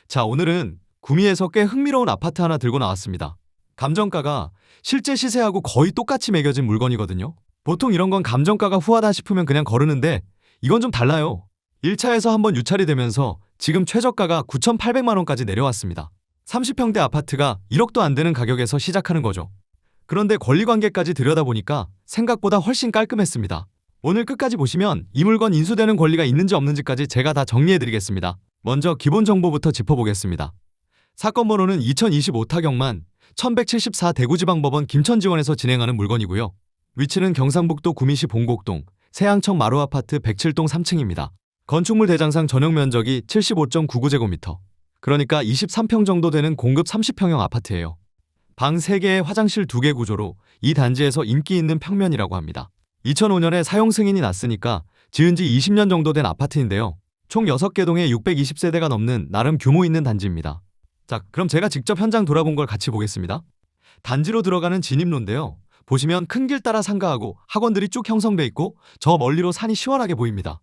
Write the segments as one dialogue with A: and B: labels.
A: 자, 오늘은 구미에서 꽤 흥미로운 아파트 하나 들고 나왔습니다. 감정가가 실제 시세하고 거의 똑같이 매겨진 물건이거든요. 보통 이런 건 감정가가 후하다 싶으면 그냥 거르는데 이건 좀 달라요. 1차에서 한번 유찰이 되면서 지금 최저가가 9,800만 원까지 내려왔습니다. 30평대 아파트가 1억도 안 되는 가격에서 시작하는 거죠. 그런데 권리관계까지 들여다보니까 생각보다 훨씬 깔끔했습니다. 오늘 끝까지 보시면 이 물건 인수되는 권리가 있는지 없는지까지 제가 다 정리해드리겠습니다. 먼저 기본 정보부터 짚어보겠습니다. 사건 번호는 2025 타경만 1174 대구지방법원 김천지원에서 진행하는 물건이고요. 위치는 경상북도 구미시 봉곡동 세양청 마루아파트 107동 3층입니다. 건축물 대장상 전용 면적이 75.99제곱미터, 그러니까 23평 정도 되는 공급 30평형 아파트예요. 방 3개에 화장실 2개 구조로 이 단지에서 인기 있는 평면이라고 합니다. 2005년에 사용 승인이 났으니까 지은 지 20년 정도 된 아파트인데요. 총 6개 동에 620세대가 넘는 나름 규모 있는 단지입니다. 자, 그럼 제가 직접 현장 돌아본 걸 같이 보겠습니다. 단지로 들어가는 진입로인데요. 보시면 큰 길 따라 상가하고 학원들이 쭉 형성돼 있고 저 멀리로 산이 시원하게 보입니다.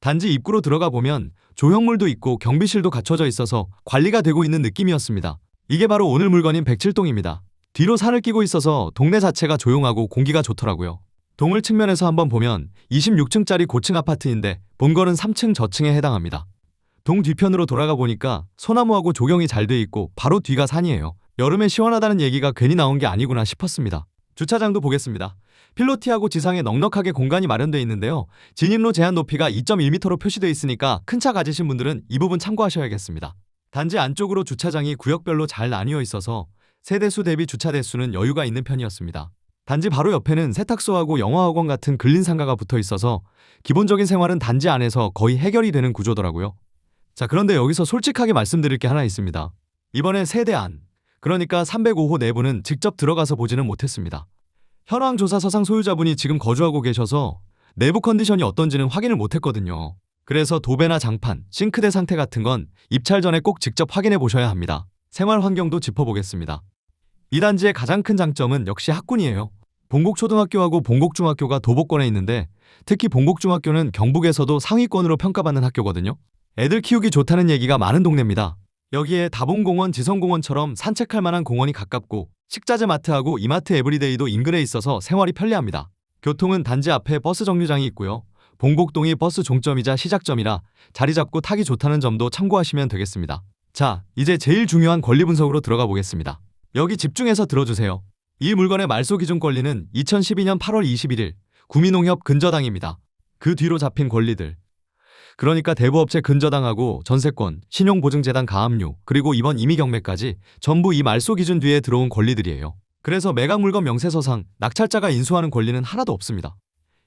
A: 단지 입구로 들어가 보면 조형물도 있고 경비실도 갖춰져 있어서 관리가 되고 있는 느낌이었습니다. 이게 바로 오늘 물건인 107동입니다. 뒤로 산을 끼고 있어서 동네 자체가 조용하고 공기가 좋더라고요. 동을 측면에서 한번 보면 26층짜리 고층 아파트인데 본거는 3층 저층에 해당합니다. 동 뒤편으로 돌아가 보니까 소나무하고 조경이 잘 돼 있고 바로 뒤가 산이에요. 여름에 시원하다는 얘기가 괜히 나온 게 아니구나 싶었습니다. 주차장도 보겠습니다. 필로티하고 지상에 넉넉하게 공간이 마련되어 있는데요. 진입로 제한 높이가 2.1m로 표시되어 있으니까 큰 차 가지신 분들은 이 부분 참고하셔야겠습니다. 단지 안쪽으로 주차장이 구역별로 잘 나뉘어 있어서 세대수 대비 주차 대수는 여유가 있는 편이었습니다. 단지 바로 옆에는 세탁소하고 영어학원 같은 근린 상가가 붙어 있어서 기본적인 생활은 단지 안에서 거의 해결이 되는 구조더라고요. 자, 그런데 여기서 솔직하게 말씀드릴 게 하나 있습니다. 이번에 세대 안, 그러니까 305호 내부는 직접 들어가서 보지는 못했습니다. 현황 조사서상 소유자분이 지금 거주하고 계셔서 내부 컨디션이 어떤지는 확인을 못했거든요. 그래서 도배나 장판, 싱크대 상태 같은 건 입찰 전에 꼭 직접 확인해 보셔야 합니다. 생활 환경도 짚어보겠습니다. 이 단지의 가장 큰 장점은 역시 학군이에요. 봉곡초등학교하고 봉곡중학교가 도보권에 있는데 특히 봉곡중학교는 경북에서도 상위권으로 평가받는 학교거든요. 애들 키우기 좋다는 얘기가 많은 동네입니다. 여기에 다봉공원, 지성공원처럼 산책할 만한 공원이 가깝고 식자재 마트하고 이마트 에브리데이도 인근에 있어서 생활이 편리합니다. 교통은 단지 앞에 버스 정류장이 있고요. 봉곡동이 버스 종점이자 시작점이라 자리 잡고 타기 좋다는 점도 참고하시면 되겠습니다. 자, 이제 제일 중요한 권리 분석으로 들어가 보겠습니다. 여기 집중해서 들어주세요. 이 물건의 말소 기준 권리는 2012년 8월 21일 구미농협 근저당입니다. 그 뒤로 잡힌 권리들, 그러니까 대부업체 근저당하고 전세권, 신용보증재단 가압류, 그리고 이번 임의경매까지 전부 이 말소 기준 뒤에 들어온 권리들이에요. 그래서 매각 물건 명세서상 낙찰자가 인수하는 권리는 하나도 없습니다.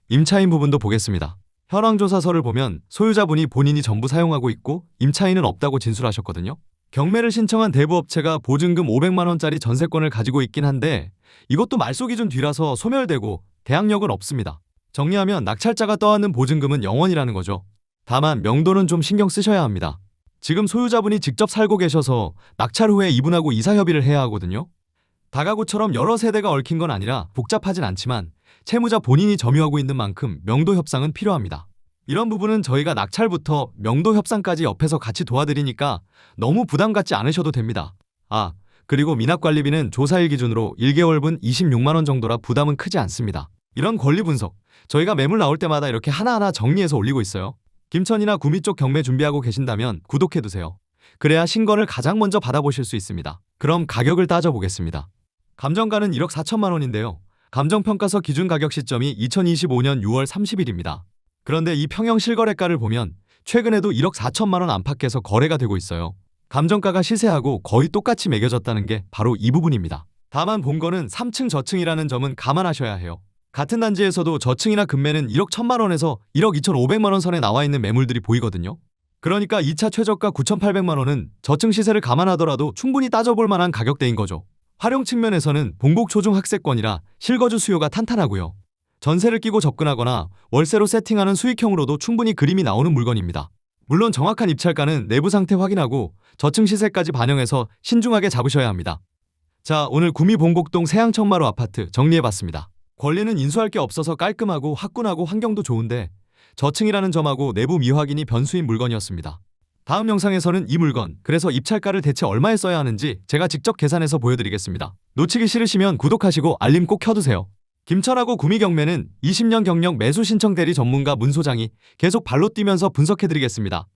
A: 임차인 부분도 보겠습니다. 현황조사서를 보면 소유자분이 본인이 전부 사용하고 있고 임차인은 없다고 진술하셨거든요. 경매를 신청한 대부업체가 보증금 500만 원짜리 전세권을 가지고 있긴 한데 이것도 말소 기준 뒤라서 소멸되고 대항력은 없습니다. 정리하면 낙찰자가 떠안는 보증금은 0원이라는 거죠. 다만 명도는 좀 신경 쓰셔야 합니다. 지금 소유자분이 직접 살고 계셔서 낙찰 후에 이분하고 이사 협의를 해야 하거든요. 다가구처럼 여러 세대가 얽힌 건 아니라 복잡하진 않지만 채무자 본인이 점유하고 있는 만큼 명도 협상은 필요합니다. 이런 부분은 저희가 낙찰부터 명도 협상까지 옆에서 같이 도와드리니까 너무 부담 갖지 않으셔도 됩니다. 아, 그리고 미납관리비는 조사일 기준으로 1개월분 26만 원 정도라 부담은 크지 않습니다. 이런 권리 분석, 저희가 매물 나올 때마다 이렇게 하나하나 정리해서 올리고 있어요. 김천이나 구미 쪽 경매 준비하고 계신다면 구독해두세요. 그래야 신건을 가장 먼저 받아보실 수 있습니다. 그럼 가격을 따져보겠습니다. 감정가는 1억 4천만 원인데요. 감정평가서 기준 가격 시점이 2025년 6월 30일입니다. 그런데 이 평형 실거래가를 보면 최근에도 1억 4천만 원 안팎에서 거래가 되고 있어요. 감정가가 시세하고 거의 똑같이 매겨졌다는 게 바로 이 부분입니다. 다만 본거는 3층 저층이라는 점은 감안하셔야 해요. 같은 단지에서도 저층이나 금매는 1억 1천만 원에서 1억 2,500만 원 선에 나와 있는 매물들이 보이거든요. 그러니까 2차 최저가 9,800만 원은 저층 시세를 감안하더라도 충분히 따져볼 만한 가격대인 거죠. 활용 측면에서는 봉곡초중 학세권이라 실거주 수요가 탄탄하고요. 전세를 끼고 접근하거나 월세로 세팅하는 수익형으로도 충분히 그림이 나오는 물건입니다. 물론 정확한 입찰가는 내부 상태 확인하고 저층 시세까지 반영해서 신중하게 잡으셔야 합니다. 자, 오늘 구미 봉곡동 세양청마루 아파트 정리해봤습니다. 권리는 인수할 게 없어서 깔끔하고 화끈하고 환경도 좋은데 저층이라는 점하고 내부 미확인이 변수인 물건이었습니다. 다음 영상에서는 이 물건, 그래서 입찰가를 대체 얼마에 써야 하는지 제가 직접 계산해서 보여드리겠습니다. 놓치기 싫으시면 구독하시고 알림 꼭 켜두세요. 김천하고 구미 경매는 20년 경력 매수 신청 대리 전문가 문 소장이 계속 발로 뛰면서 분석해드리겠습니다.